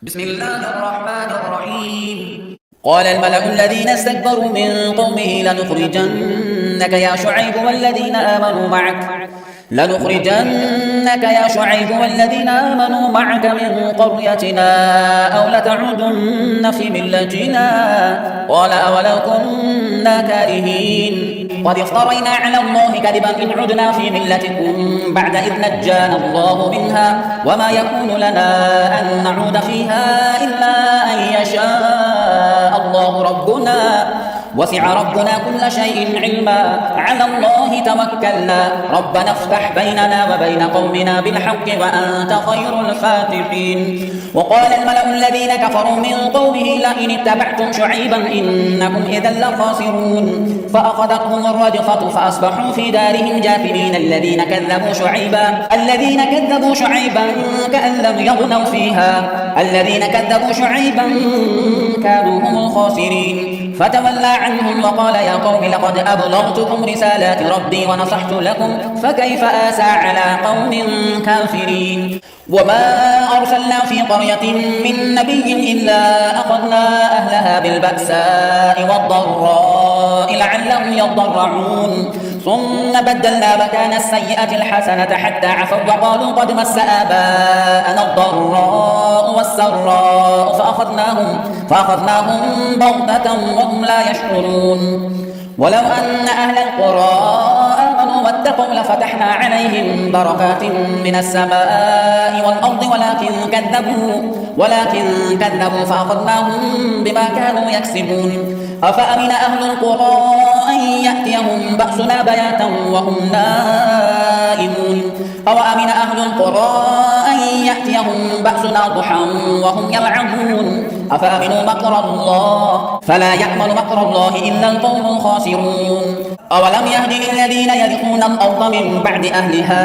بسم الله الرحمن الرحيم. قال الملأ الذين استكبروا من قومه لنخرجنك يا شعيب والذين آمنوا معك من قريتنا أو لتعودن في ملتنا. قال أولو كنا كارهين قد افترينا على الله كذبا إن عدنا في ملتكم بعد إذ نجانا الله منها وما يكون لنا أن نعود فيها إلا أن يشاء الله ربنا وسع ربنا كل شيء علما على الله توكلنا ربنا افتح بيننا وبين قومنا بالحق وأنت خير الفاتحين. وقال الملأ الذين كفروا من قومه لئن اتبعتم شعيبا إنكم إذا لخاسرون فأخذتهم الرجفة فأصبحوا في دارهم جاثمين. الذين كذبوا شعيبا كأن لم يغنوا فيها الذين كذبوا شعيبا كانوا هم الخاسرين. فتولى عنهم وقال يا قوم لقد أبلغتكم رسالات ربي ونصحت لكم فكيف آسى على قوم كافرين. وما أرسلنا في قرية من نبي إلا أخذنا أهلها بالبأساء والضراء لعلهم يضرعون ثم بدلنا مكان السيئة الحسنة حتى عفوا وقالوا قد مس آباءنا الضراء والسراء فأخذناهم بغتة وهم لا يشعرون. ولو أن أهل القرى آمنوا واتقوا لفتحنا عليهم بركات من السماء والأرض ولكن كذبوا فأخذناهم بما كانوا يكسبون. أفأمن أهل القرى أن يأتيهم بأسنا بياتا وهم نائمون أوأمن أهل القرى أن يأتيهم بأسنا ضحى وهم يلعبون أفأمنوا مكر الله فلا يأمن مكر الله إلا القوم الخاسرون. أولم يهد للذين يرثون الأرض من بعد أهلها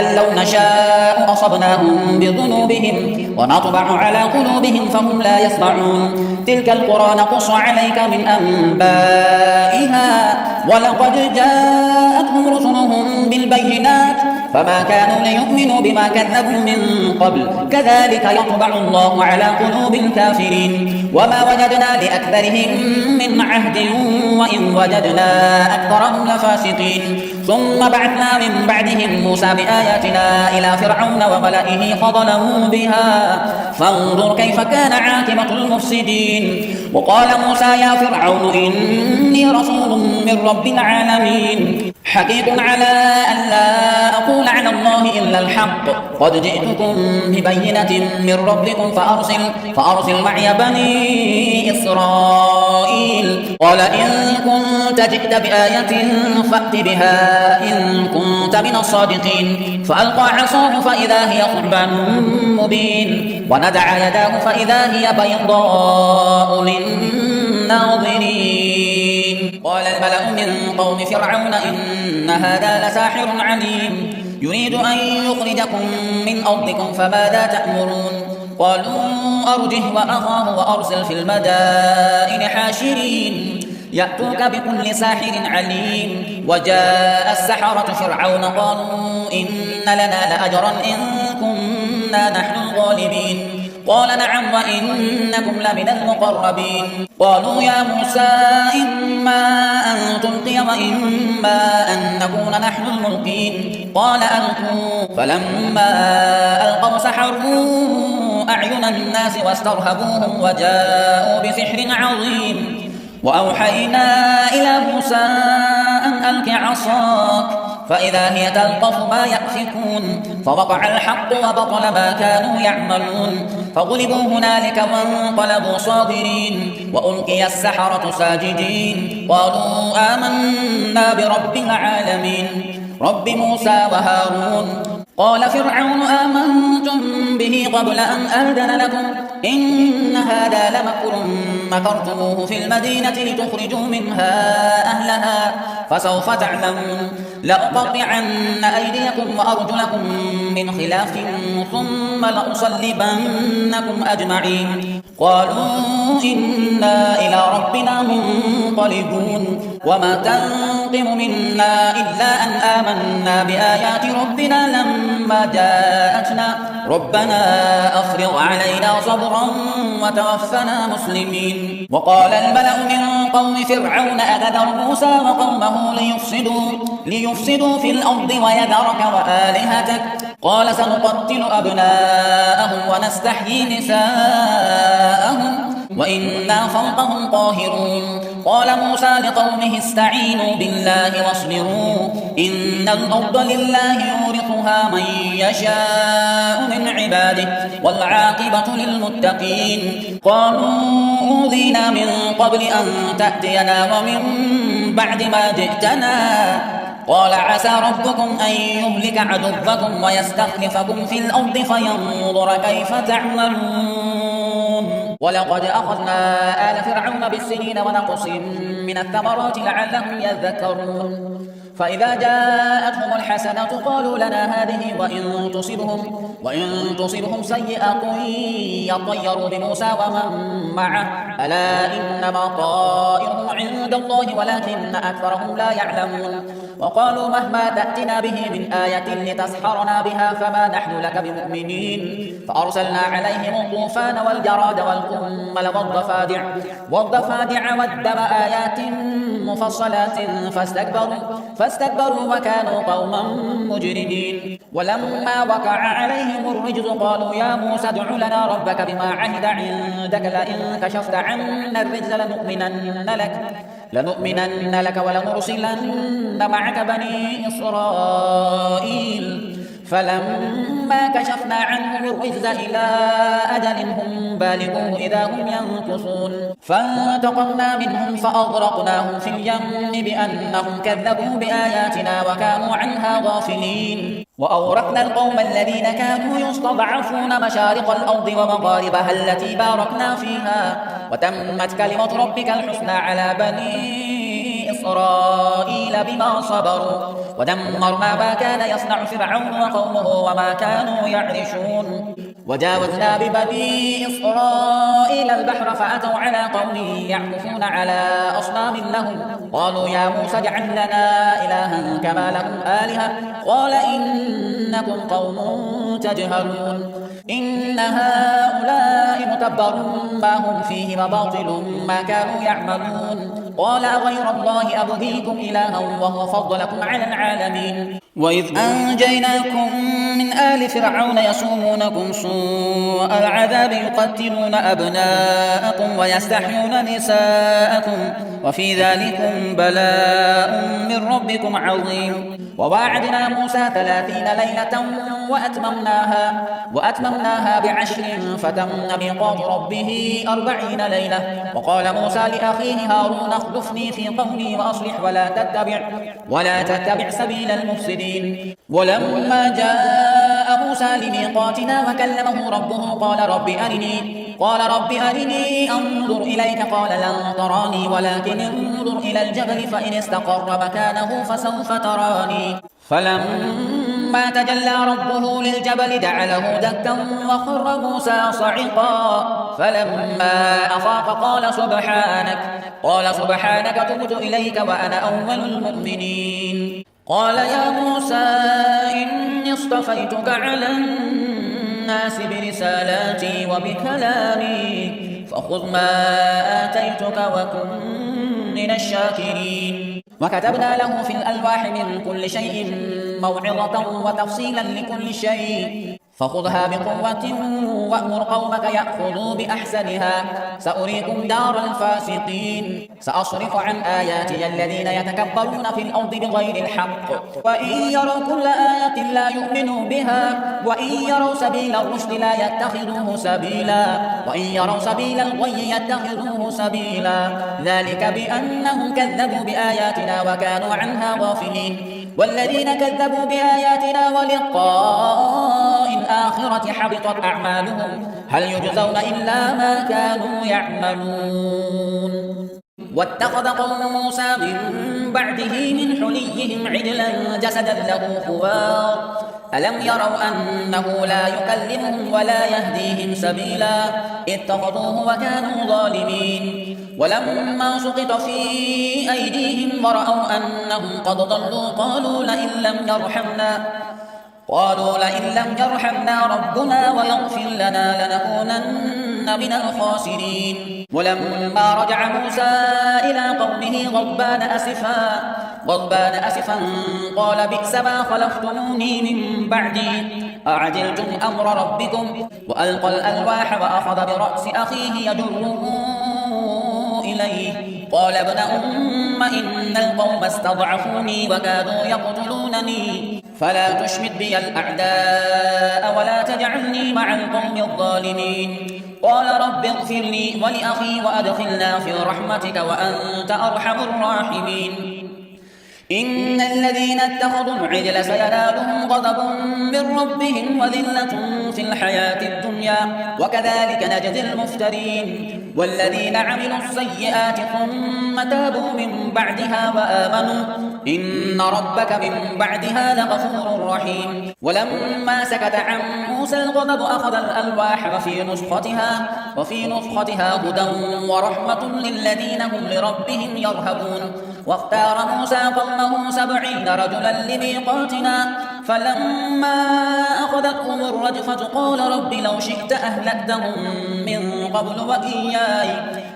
أن لو نشاء أصبناهم بذنوبهم ونطبع على قلوبهم فهم لا يسمعون. تلك القرى نقص عليك من أنبائها ولقد جاءتهم رسلهم بالبينات فما كانوا ليؤمنوا بما كذبوا من قبل كذلك يطبع الله على قلوب الكافرين. وما وجدنا لأكثرهم من عهد وإن وجدنا أكثرهم لفاسقين. ثم بعثنا من بعدهم موسى بآياتنا إلى فرعون وملئه فظلموا بها فانظر كيف كان عاقبة المفسدين. وقال موسى يا فرعون إني رسول من رب العالمين حقيق على أن لا أقول على الله إلا الحق قد جئتكم ببينة من ربكم فأرسل معي بني إسرائيل. قال إن كنت جئت بآية فأت بها إن كنت من الصادقين. فألقى عصاه فإذا هي ثعبان مبين ونزع يداه فإذا هي بيضاء للناظرين. قال الملأ من قوم فرعون إن هذا لساحر عليم يريد أن يخرجكم من أرضكم فماذا تأمرون. قالوا أرجه وأخاه وأرسل في المدائن حاشرين يأتوك بكل ساحر عليم. وجاء السحرة فرعون قالوا إن لنا لأجرا إن كنا نحن الغالبين. قال نعم وإنكم لمن المقربين. قالوا يا موسى إما أن تلقي وإما أن نكون نحن الملقين. قال ألقوا فلما ألقوا سحروا أعين الناس واسترهبوهم وجاءوا بسحر عظيم. وأوحينا إلى موسى أن ألق عصاك فإذا هي تلقف ما يأفكون فوقع الحق وبطل ما كانوا يعملون. فغلبوا هنالك وانقلبوا صاغرين وألقي السحرة ساجدين قالوا آمنا برب العالمين رب موسى وهارون. قال فرعون آمنتم به قبل أن أذن لكم إن هذا لمكر مكرتموه في المدينة لتخرجوا منها أهلها فسوف تعلمون. لأقطعن أيديكم وأرجلكم من خلاف ثم لأصلبنكم أجمعين. قالوا إنا إلى ربنا منقلبون وما تنقم منا إلا أن آمنا بآيات ربنا لما جاءتنا ربنا أفرغ علينا صبرا وتوفنا مسلمين. وقال الملأ من قوم فرعون أتذر موسى وقومه ليفسدوا في الأرض ويذرك وآلهتك قال سنقتل أبناءهم ونستحيي نساءهم وإنا فوقهم قاهرون. قال موسى لقومه استعينوا بالله واصبروا إن الأرض لله يورثها من يشاء من عباده والعاقبة للمتقين. قالوا أوذينا من قبل أن تأتينا ومن بعد ما جئتنا قال عسى ربكم أن يهلك عدوكم ويستخلفكم في الأرض فينظر كيف تعملون. ولقد أخذنا آل فرعون بالسنين ونقص من الثمرات لعلهم يذكرون. فإذا جاءتهم الحسنة قالوا لنا هذه وإن تصبهم سيئة يطيروا بموسى ومن معه ألا إنما طائرهم عند الله ولكن أكثرهم لا يعلمون. وقالوا مهما تأتنا به من آية لتسحرنا بها فما نحن لك بمؤمنين. فأرسلنا عليهم الطوفان والجراد والقمل والضفادع والدم آيات مفصلات فاستكبروا وكانوا قوما مجرمين. ولما وقع عليهم الرجز قالوا يا موسى ادع لنا ربك بما عهد عندك لئن كشفت عنا الرجز لنؤمنن لك ولنرسلن معك بني إسرائيل. فلما كشفنا عنهم الرجز إلى أجل هم بالغوه إذا هم ينكثون فانتقمنا منهم فأغرقناهم في اليم بأنهم كذبوا بآياتنا وكانوا عنها غافلين. وأورثنا القوم الذين كانوا يستضعفون مشارق الأرض ومغاربها التي باركنا فيها وتمت كلمة ربك الحسنى على بني إسرائيل بما صبروا ودمرنا ما كان يصنع فرعون وقومه وما كانوا يعرشون. وجاوزنا ببني إسرائيل البحر فأتوا على قوم يعكفون على أصنام لهم قالوا يا موسى اجعل لنا إلها كما لهم آلهة قال إنكم قوم تجهلون. إن هؤلاء متبر ما هم فيه وباطل ما كانوا يعملون. قال غير الله أبغيكم إلها وهو فضلكم على العالمين. وإذ أنجيناكم من آل فرعون يسومونكم سوء العذاب يقتلون أبناءكم ويستحيون نساءكم وفي ذلكم بلاء من ربكم عظيم. وواعدنا موسى 30 ليلة وأتممناها ب10 فتم ميقات ربه 40 ليلة. وقال موسى لأخيه هارون اخلفني في قومي وأصلح ولا تتبع سبيل المفسدين. ولما جاء موسى لميقاتنا وكلمه ربه قال رب أرني أنظر إليك قال لن تراني ولكن انظر إلى الجبل فإن استقر مكانه فسوف تراني. فلما تجلى ربه للجبل جعله دكا وخر موسى صعقا فلما أفاق قال سبحانك تبت إليك وأنا أول المؤمنين. قال يا موسى إني اصطفيتك على الناس برسالاتي وبكلامي فخذ ما آتيتك وكن من الشاكرين. وكتبنا له في الألواح من كل شيء موعظة وتفصيلا لكل شيء فخذها بقوة وأمر قومك يأخذوا بأحسنها سأريكم دار الفاسقين. سأصرف عن آياتي الذين يتكبرون في الأرض بغير الحق وإن يروا كل آية لا يؤمنوا بها وإن يروا سبيل الرشد لا يتخذوه سبيلا وإن يروا سبيل الغي يتخذوه سبيلا ذلك بأنهم كذبوا بآياتنا وكانوا عنها غافلين. والذين كذبوا بآياتنا ولقاء الآخرة حبطت أعمالهم هل يجزون إلا ما كانوا يعملون. واتخذ قوم موسى من بعده من حليهم عجلا جسدا له خوار ألم يروا أنه لا يكلمهم ولا يهديهم سبيلا اتخذوه وكانوا ظالمين ولما سقط في أيديهم ورأوا أنهم قد ضلوا قالوا لئن لم يرحمنا ربنا ويغفر لنا لنكونن من الخاسرين ولما رجع موسى إلى قومه غضبان أسفا قال بئس ما خلفتموني من بعدي أعجلتم أمر ربكم وألقى الألواح وأخذ برأس أخيه يجره إليه قال ابن أم إن القوم استضعفوني وكادوا يقتلونني فلا تشمت بي الأعداء ولا تجعلني مع القوم الظالمين قال رب اغفر لي ولأخي وأدخلنا في رحمتك وأنت أرحم الراحمين إن الذين اتخذوا العجل سينالهم غضب من ربهم وذلة في الحياة الدنيا وكذلك نجزي المفترين والذين عملوا السيئات ثم تابوا من بعدها وآمنوا إن ربك من بعدها لغفور رحيم ولما سكت عن موسى الغضب أخذ الألواح وفي نسختها هدى ورحمة للذين هم لربهم يرهبون واختار موسى قومه 70 رجلا لميقاتنا فلما أخذتهم الرجفة قال رب لو شئت أهلكتهم من قبل وإياي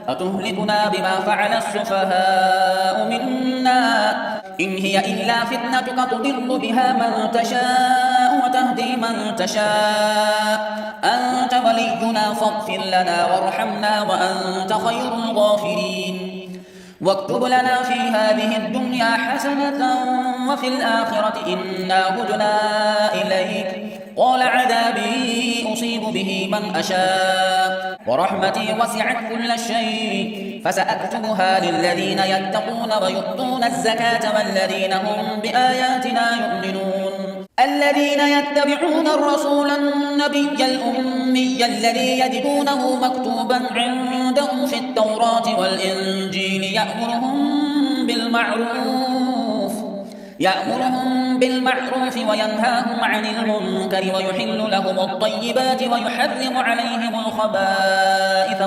أتهلكنا بما فعل السفهاء منا إن هي إلا فتنتك تضل بها من تشاء وتهدي من تشاء أنت ولينا فاغفر لنا وارحمنا وأنت خير الغافرين واكتب لنا في هذه الدنيا حسنة وفي الآخرة إنا هدنا إليك قال عذابي أصيب به من أشاء ورحمتي وسعت كل شيء فسأكتبها للذين يتقون ويؤتون الزكاة والذين هم بآياتنا يؤمنون الذين يتبعون الرسول النبي الأمي الذي يجدونه مكتوبا عندهم في التوراة والإنجيل يأمرهم بالمعروف وينهاهم عن المنكر ويحل لهم الطيبات ويحرم عليهم الخبائث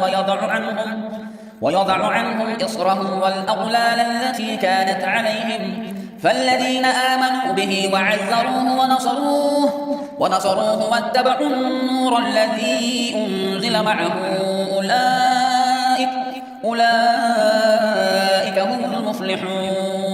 ويضع عنهم إصرهم والأغلال التي كانت عليهم فالذين آمنوا به وعزروه ونصروه واتبعوا النور الذي أنزل معه أولئك هم المفلحون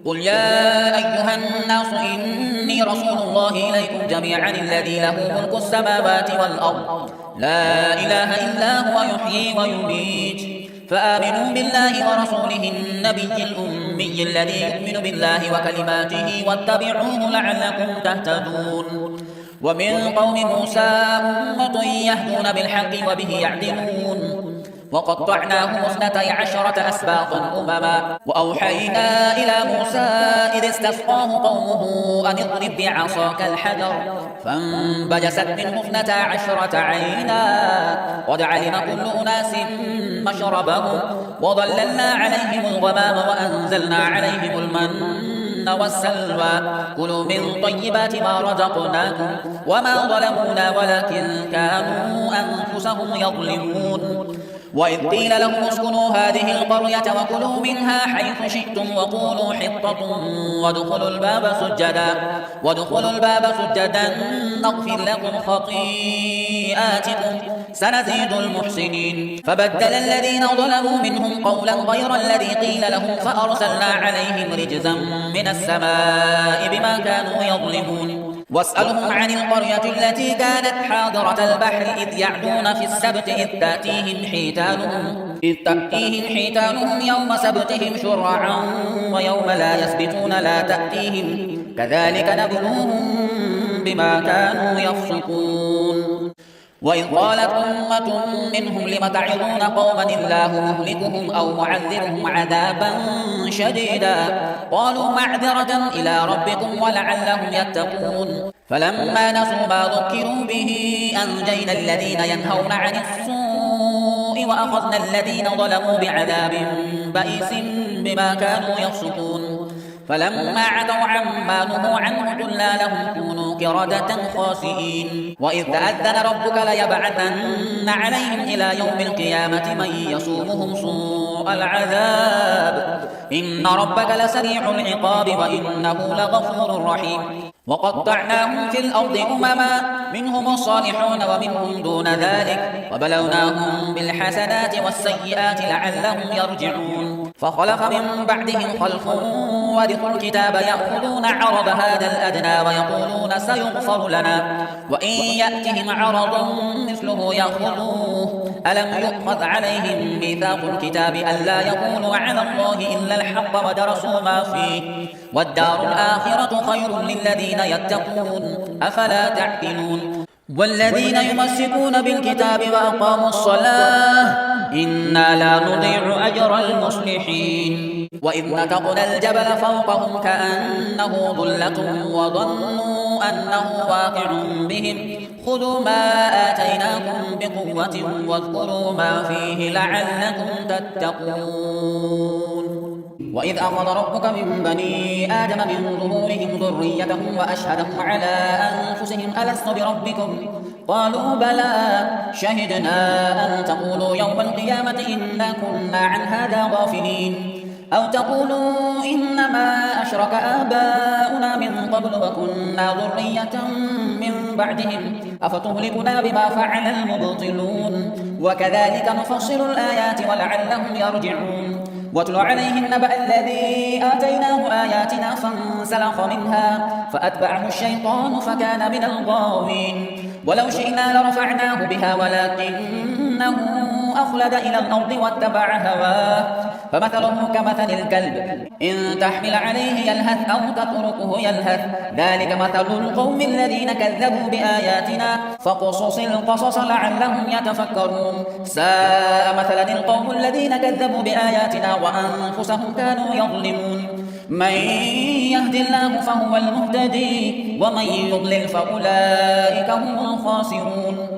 قل يا أيها الناس إني رسول الله إليكم جميعا الذي له ملك السماوات والأرض لا إله إلا هو يحيي ويميت فآمنوا بالله ورسوله النبي الأمي الذي يؤمن بالله وكلماته واتبعوه لعلكم تهتدون ومن قوم موسى أمة يهدون بالحق وبه يعدلون وقطعناهم 12 أسباطا أمما وأوحينا إلى موسى إذ استسقاه قومه أن اضرب بعصاك الحجر فانبجست منه 12 عينا قد علم كل أناس مشربهم وظللنا عليهم الغمام وأنزلنا عليهم المن والسلوى كلوا من طيبات ما رزقناكم وما ظلمونا ولكن كانوا أنفسهم يظلمون وإذ قيل لهم اسكنوا هذه القرية وكلوا منها حيث شئتم وقولوا حطة وادخلوا الباب سجدا نغفر لكم خطيئاتكم سنزيد المحسنين فبدل الذين ظلموا منهم قولا غير الذي قيل لهم فأرسلنا عليهم رجزا من السماء بما كانوا يظلمون واسألهم عن القرية التي كانت حاضرة البحر إذ يعدون في السبت إذ تأتيهم حيتانهم يوم سبتهم شرعا ويوم لا يسبتون لا تأتيهم كذلك نبلوهم بما كانوا يفسقون وإذ قالت أمة منهم لم تعظون قوما الله مهلكهم أو معذرهم عذابا شديدا قالوا معذرة إلى ربكم ولعلهم يتقون فلما نسوا ما ذكروا به أنجينا الذين ينهون عن السوء وأخذنا الذين ظلموا بعذاب بئيس بما كانوا يفسقون فلما عتوا عما نهوا عنه قلنا لهم كونوا قردة خاسئين وإذ تأذن ربك ليبعثن عليهم إلى يوم القيامة من يسومهم سوء العذاب إن ربك لسريع العقاب وإنه لغفور رحيم وقطعناهم في الأرض أمما منهم الصالحون ومنهم دون ذلك وبلوناهم بالحسنات والسيئات لعلهم يرجعون فخلف من بعدهم خلف ورثوا الكتاب يأخذون عرض هذا الأدنى ويقولون سيغفر لنا وإن يأتهم عرض مثله يأخذوه ألم يؤخذ عليهم ميثاق الكتاب ألا يقولوا على الله إلا الحق ودرسوا ما فيه والدار الآخرة خير للذين يتقون أفلا تعقلون والذين يمسكون بالكتاب وأقاموا الصلاة إنا لا نضيع أجر المصلحين وإذ نتقنا الجبل فوقهم كأنه ظلة وظنوا أنه واقع بهم خذوا ما آتيناكم بقوة واذكروا ما فيه لعلكم تتقون وإذ أخذ ربك من بني آدم من ظهورهم ذريتهم وأشهدهم على أنفسهم ألست بربكم قالوا بلى شهدنا أن تقولوا يوم القيامة إنا كنا عن هذا غافلين أو تقولوا إنما أشرك آباؤنا من قبل وكنا ذرية من بعدهم أفتهلكنا بما فعل المبطلون وكذلك نفصل الآيات ولعلهم يرجعون واتل عليهم نبأ الذي آتيناه آياتنا فانسلخ منها فأتبعه الشيطان فكان من الغاوين ولو شئنا لرفعناه بها ولكنه أخلد إلى الأرض واتبع هواه فمثله كمثل الكلب إن تحمل عليه يلهث أو تتركه يلهث ذلك مثل القوم الذين كذبوا بآياتنا فقصص القصص لعلهم يتفكرون ساء مثلا القوم الذين كذبوا بآياتنا وأنفسهم كانوا يظلمون من يهد الله فهو المهتدي ومن يضلل فأولئك هم الخاسرون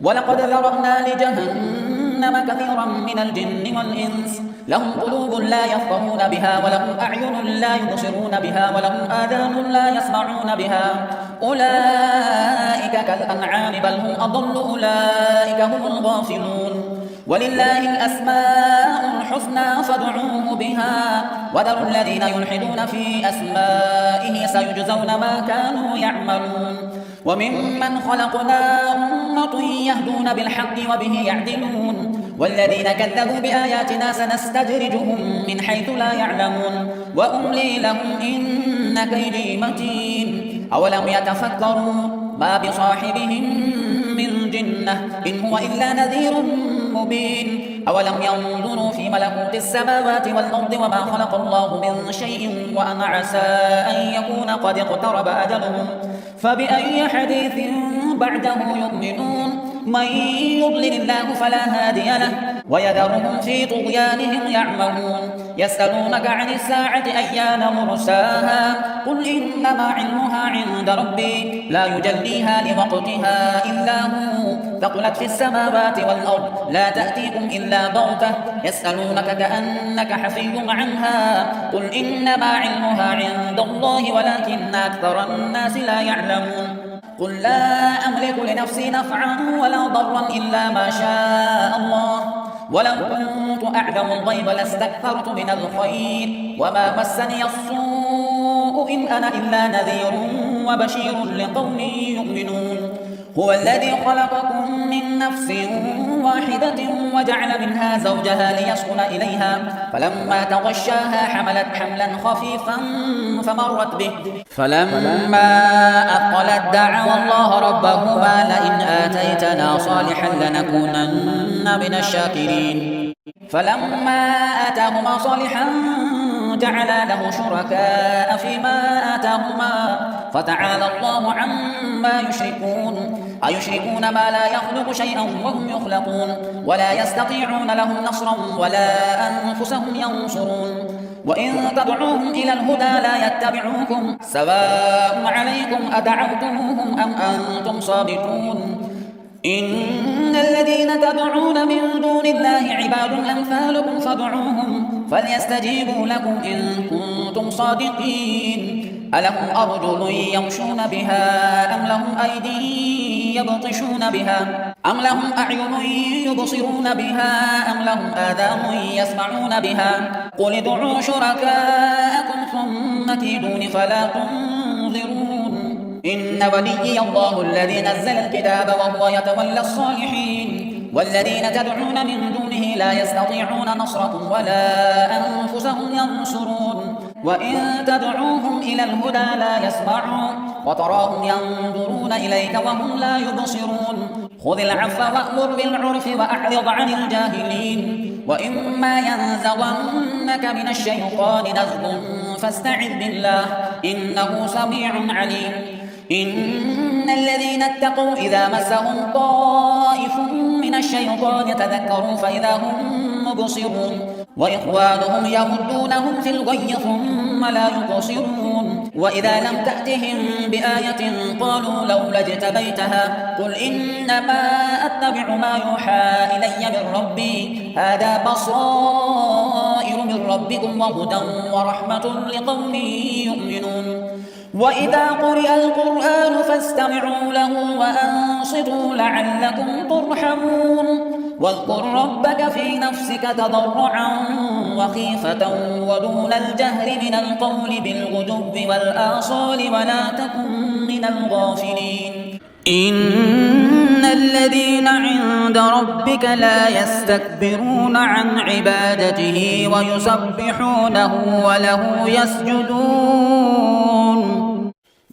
ولقد ذرأنا لجهنم كثيرا من الجن والإنس لهم قلوب لا يفقهون بها ولهم أعين لا يبصرون بها ولهم آذان لا يسمعون بها أولئك كالأنعام بل هم أضل أولئك هم الغافلون ولله الأسماء الحسنى فادعوه بها وذروا الذين يلحدون في أسمائه سيجزون ما كانوا يعملون وممن خلقنا أمة يهدون بالحق وبه يعدلون والذين كذبوا بآياتنا سنستدرجهم من حيث لا يعلمون وأملي لهم إن كيدي متين أولم يتفكروا ما بصاحبهم من جنة إن هو إلا نذير مبين أولم ينظروا في ملكوت السماوات والأرض وما خلق الله من شيء وأن عسى أن يكون قد اقترب أجلهم فبأي حديث بعده يؤمنون من يضلل الله فلا هادي له ويذرهم في طغيانهم يعمهون يسألونك عن الساعة أيان مرساها قل إنما علمها عند ربي لا يجليها لوقتها إلا هو ثقلت في السماوات والأرض لا تأتيكم إلا بغتة يسألونك كأنك حفي عنها قل إنما علمها عند الله ولكن أكثر الناس لا يعلمون قل لا أملك لنفسي نفعا ولا ضرا إلا ما شاء الله ولو كنت أعلم الغيب لاستكثرت من الخير وما مسني السوء إن أنا إلا نذير وبشير لقوم يؤمنون هو الذي خلقكم من نفس واحدة وجعل منها زوجها ليسكن إليها فلما تغشاها حملت حملا خفيفا فمرت به فلما أثقلت دعوا الله ربهما لئن آتيتنا صالحا لنكونن من الشاكرين فلما آتاهما صالحا جعلا له شركاء فيما آتاهما فتعالى الله عما يشركون أيشركون ما لا يخلق شيئا وهم يخلقون ولا يستطيعون لهم نصرا ولا أنفسهم ينصرون وإن تدعوهم إلى الهدى لا يتبعوكم سواء عليكم أدعوتموهم أم أنتم صادقون إن الذين تدعون من دون الله عباد أمثالكم فادعوهم فليستجيبوا لكم إن كنتم صادقين ألهم أرجل يمشون بها أم لهم أيدي يبطشون بها أم لهم أعين يبصرون بها أم لهم آذان يسمعون بها قل ادعوا شركاءكم ثم كيدون فلا تنظرون إن وليي الله الذي نزل الكتاب وهو يتولى الصالحين والذين تدعون من دونه لا يستطيعون نصركم ولا أنفسهم ينصرون وإن تدعوهم إلى الهدى لا يسمعون وتراهم ينظرون إليك وهم لا يبصرون خذ العفو وأمر بالعرف وأعرض عن الجاهلين وإما ينزغنك من الشيطان نزغ فاستعذ بالله إنه سميع عليم إن الذين اتقوا إذا مسهم طائف من الشيطان يتذكروا فإذا هم مبصرون وإخوانهم يمدونهم في الغي ثم لا يقصرون وإذا لم تأتهم بآية قالوا لولا اجتبيتها قل إنما أتبع ما يوحى إلي من ربي هذا بصائر من ربكم وهدى ورحمة لقوم يؤمنون وإذا قرئ القرآن فاستمعوا له وأنصتوا لعلكم ترحمون واذكر ربك في نفسك تضرعا وخيفة ودون الجهر من القول بالغدو والآصال ولا تكن من الغافلين إن الذين عند ربك لا يستكبرون عن عبادته ويسبحونه وله يسجدون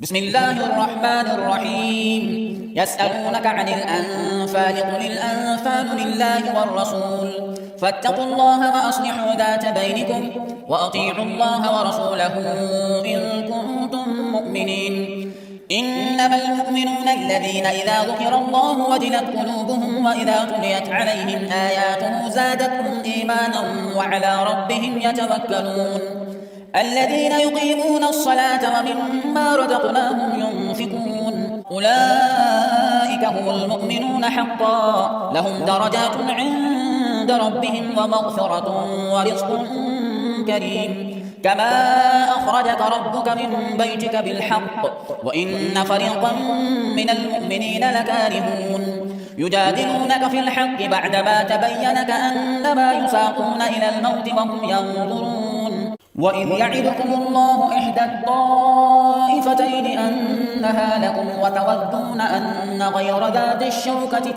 بسم الله الرحمن الرحيم يسألونك عن الأنفال قل الأنفال لله والرسول فاتقوا الله وأصلحوا ذات بينكم وأطيعوا الله ورسوله إن كنتم مؤمنين إنما المؤمنون الذين إذا ذكر الله وجلت قلوبهم وإذا تليت عليهم آياته زادتهم إيمانا وعلى ربهم يتوكلون الذين يقيمون الصلاة ومما رزقناهم ينفقون أولئك هم المؤمنون حقا لهم درجات عند ربهم ومغفرة ورزق كريم كما أخرجك ربك من بيتك بالحق وإن فريقا من المؤمنين لكارهون يجادلونك في الحق بعدما تبين كأنما يساقون إلى الموت وهم ينظرون وإذ يعدكم الله إحدى الطائفتين أنها لكم وتودون أن غير ذات الشوكة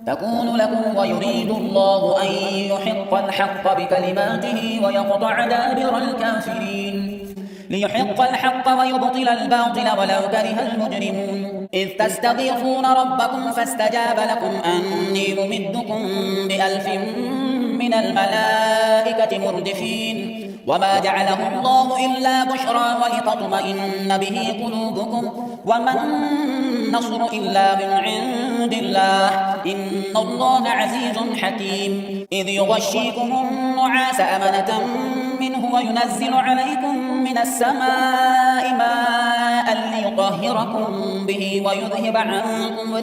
تكون لكم ويريد الله أن يحق الحق بكلماته ويقطع دابر الكافرين ليحق الحق ويبطل الباطل ولو كره المجرمون إذ تستغيثون ربكم فاستجاب لكم أني ممدكم ب1000 من الملائكة مردفين وما جعله الله إلا بشرى ولتطمئن به قلوبكم وما النصر إلا من عند الله إن الله عزيز حكيم إذ يغشيكم النعاس أمنة منه وينزل عليكم من السماء ماء ليطهركم به ويذهب عنكم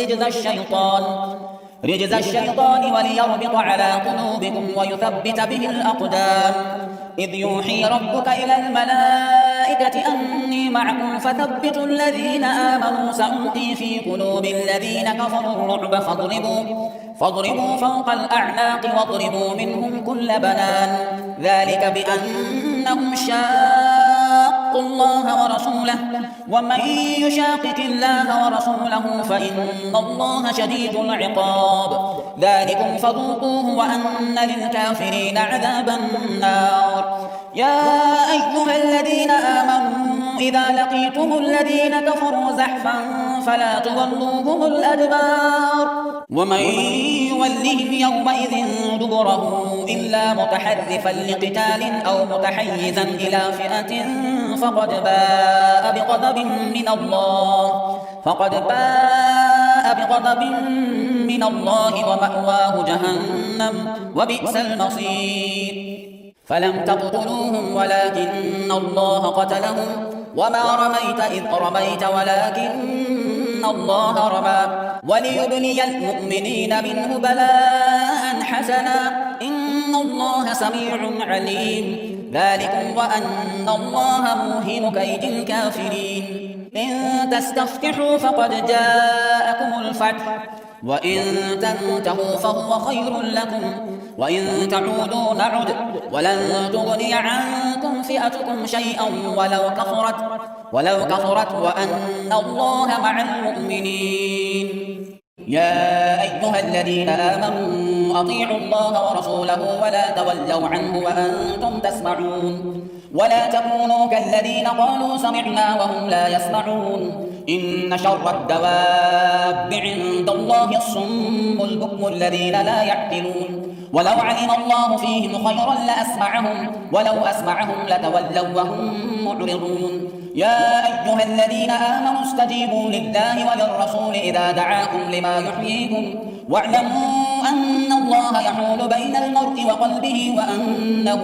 رجز الشيطان وليربط على قلوبكم ويثبت به الأقدام إذ يوحي ربك إلى الملائكة أني معكم فثبتوا الذين آمنوا سألقي في قلوب الذين كفروا الرعب فاضربوا فوق الأعناق واضربوا منهم كل بنان ذلك بأنهم شاقوا الله ورسوله ومن يشاقق الله ورسوله فإن الله شديد العقاب ذلكم فذوقوه وأن للكافرين عذاب النار يا أيها الذين آمنوا إذا لقيتم الذين كفروا زحفا فلا تولوهم الأدبار ومن يولهم يومئذ دبره إلا متحرفا لقتال أو متحيزا إلى فئة فقد باء بغضب من الله ومأواه جهنم وبئس المصير فلم تقتلوهم ولكن الله قتلهم وما رميت إذ رميت ولكن الله رمى وليبلي المؤمنين منه بلاء حسنا إن الله سميع عليم ذلكم وأن الله موهن كيد الكافرين إن تستفتحوا فقد جاءكم الفتح وإن تنتهوا فهو خير لكم وإن تعودوا نعد ولن تغني عنكم فئتكم شيئا ولو كثرت وأن الله مع المؤمنين يا أيها الذين آمنوا أطيعوا الله ورسوله ولا تولوا عنه وأنتم تسمعون ولا تكونوا كالذين قالوا سمعنا وهم لا يسمعون إن شر الدواب عند الله الصم البكم الذين لا يعقلون ولو علم الله فيهم خيرا لأسمعهم ولو أسمعهم لتولوا وهم معرضون يا أيها الذين آمنوا استجيبوا لله وللرسول إذا دعاكم لما يحييكم واعلموا أن الله يحول بين المرء وقلبه وأنه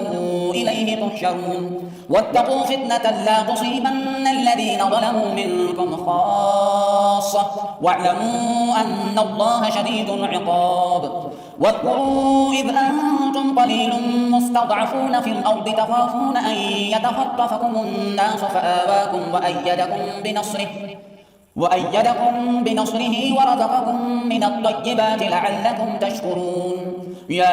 إليه تحشرون واتقوا فتنة لا تصيبن الذين ظلموا منكم خاصة واعلموا أن الله شديد العقاب واذكروا إذ أنتم قليل مستضعفون في الأرض تخافون أن يتخطفكم الناس فآواكم وأيدكم بنصره ورزقكم من الطيبات لعلكم تشكرون يا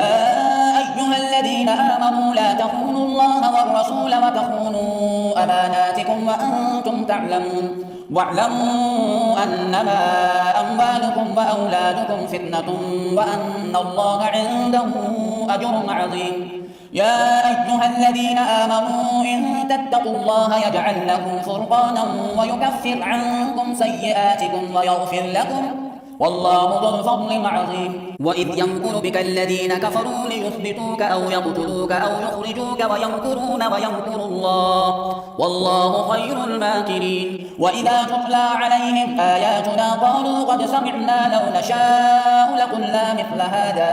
أيها الذين آمنوا لا تخونوا الله والرسول وتخونوا أماناتكم وأنتم تعلمون واعلموا أنما أموالكم وأولادكم فتنة وأن الله عنده أجر عظيم يا أيها الذين آمنوا إن تتقوا الله يجعل لكم فرقانا ويكفر عنكم سيئاتكم ويغفر لكم والله ذو الفضل العظيم وإذ يمكر بك الذين كفروا ليثبتوك أو يقتلوك أو يخرجوك ويمكرون ويمكر الله والله خير الماكرين وإذا تتلى عليهم آياتنا قالوا قد سمعنا لو نشاء لقلنا مثل هذا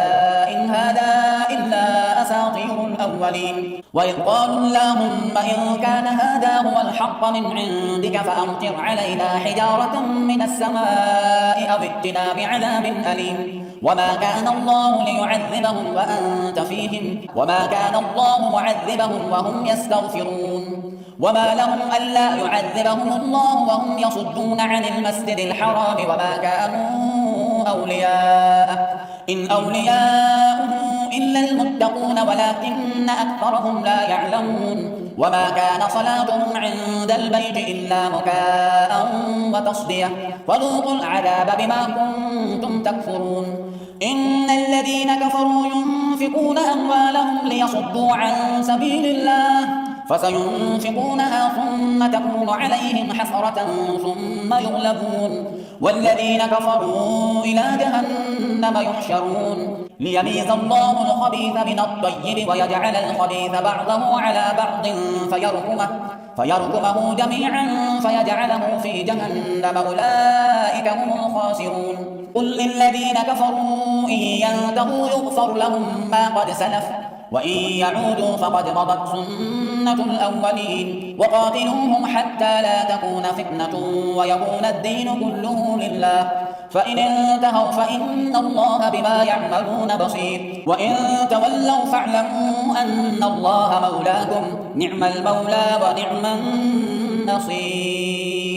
إن هذا إلا أساطير الأولين وإذ قالوا اللهم إن كان هذا هو الحق من عندك فأمطر علينا حجارة من السماء أو ائتنا بعذاب أليم وما كان الله ليعذبهم وأنت فيهم وما كان الله معذبهم وهم يستغفرون وما لهم ألا يعذبهم الله وهم يصدون عن المسجد الحرام وما كانوا أولياءه إن أولياؤه إلا المتقون ولكن أكثرهم لا يعلمون وما كان صلاتهم عند البيت إلا مكاء وتصدية فذوقوا العذاب بما كنتم تكفرون إن الذين كفروا ينفقون أموالهم ليصدوا عن سبيل الله فسينفقونها ثم تكون عليهم حسرة ثم يغلبون والذين كفروا إلى جهنم يحشرون ليميز الله الخبيث من الطيب ويجعل الخبيث بعضه على بعض فيركمه جميعا فيجعله في جهنم أولئك هم الخاسرون قل للذين كفروا إن ينتهوا يغفر لهم ما قد سلف وإن يعودوا فقد مضت سنة الأولين وقاتلوهم حتى لا تكون فتنة ويكون الدين كله لله فإن انتهوا فإن الله بما يعملون بصير وإن تولوا فاعلموا أن الله مولاكم نعم المولى ونعم النصير